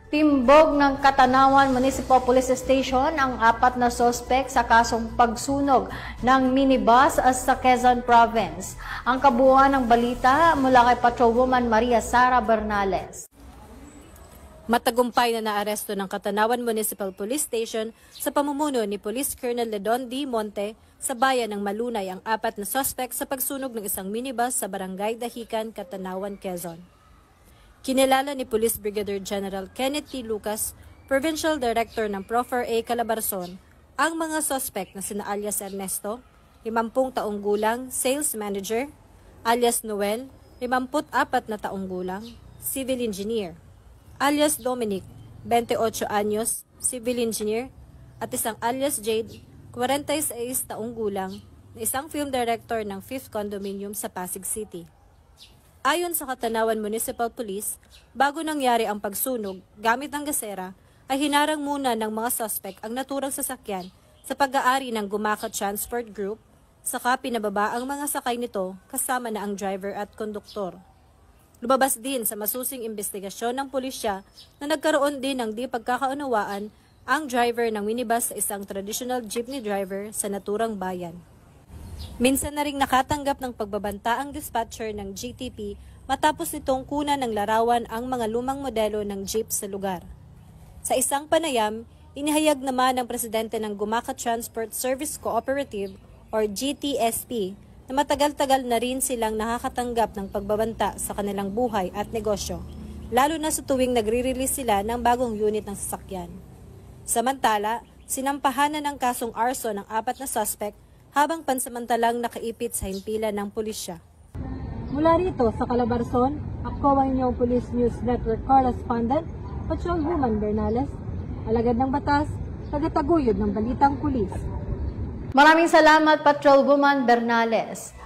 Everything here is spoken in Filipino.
Timbog ng Catanawan Municipal Police Station ang 4 na sospek sa kasong pagsunog ng minibus sa Quezon Province. Ang kabuuan ng balita mula kay Patrolwoman Maria Sara Bernales. Matagumpay na naaresto ng Catanawan Municipal Police Station sa pamumuno ni Police Colonel Ledon D. Monte sa bayan ng Malunay ang 4 na sospek sa pagsunog ng isang minibus sa Barangay Dahican, Catanawan, Quezon. Kinilala ni Police Brigadier General Kenneth T. Lucas, Provincial Director ng Profer A. Calabarzon, ang mga sospek na sina alias Ernesto, 50 taong gulang, Sales Manager, alias Noel, 54 na taong gulang, Civil Engineer, alias Dominic, 28 anyos, Civil Engineer, at isang alias Jade, 46 taong gulang, na isang film director ng 5th Condominium sa Pasig City. Ayon sa Catanawan Municipal Police, bago nangyari ang pagsunog gamit ng gasera, ay hinarang muna ng mga suspect ang naturang sasakyan sa pag-aari ng Gumaka Transport Group, saka pinababa ang mga sakay nito kasama na ang driver at konduktor. Lumabas din sa masusing investigasyon ng pulisya na nagkaroon din ng di pagkakaunawaan ang driver ng minibus sa isang traditional jeepney driver sa naturang bayan. Minsan na ring nakatanggap ng pagbabanta ang dispatcher ng GTP matapos nitong kunan ng larawan ang mga lumang modelo ng jeep sa lugar. Sa isang panayam, inihayag naman ng presidente ng Gumaka Transport Service Cooperative or GTSP na matagal-tagal na rin silang nakakatanggap ng pagbabanta sa kanilang buhay at negosyo, lalo na sa tuwing nagre-release sila ng bagong unit ng sasakyan. Samantala, sinampahan na ng kasong arson ng 4 na suspect habang pansamantalang nakaipit sa himpilan ng pulisya. Mula rito sa Calabarzon, ako ang inyong Police News Network correspondent, Patrolwoman Bernales, alagad ng batas, tagataguyod ng balitang pulis. Maraming salamat, Patrolwoman Bernales.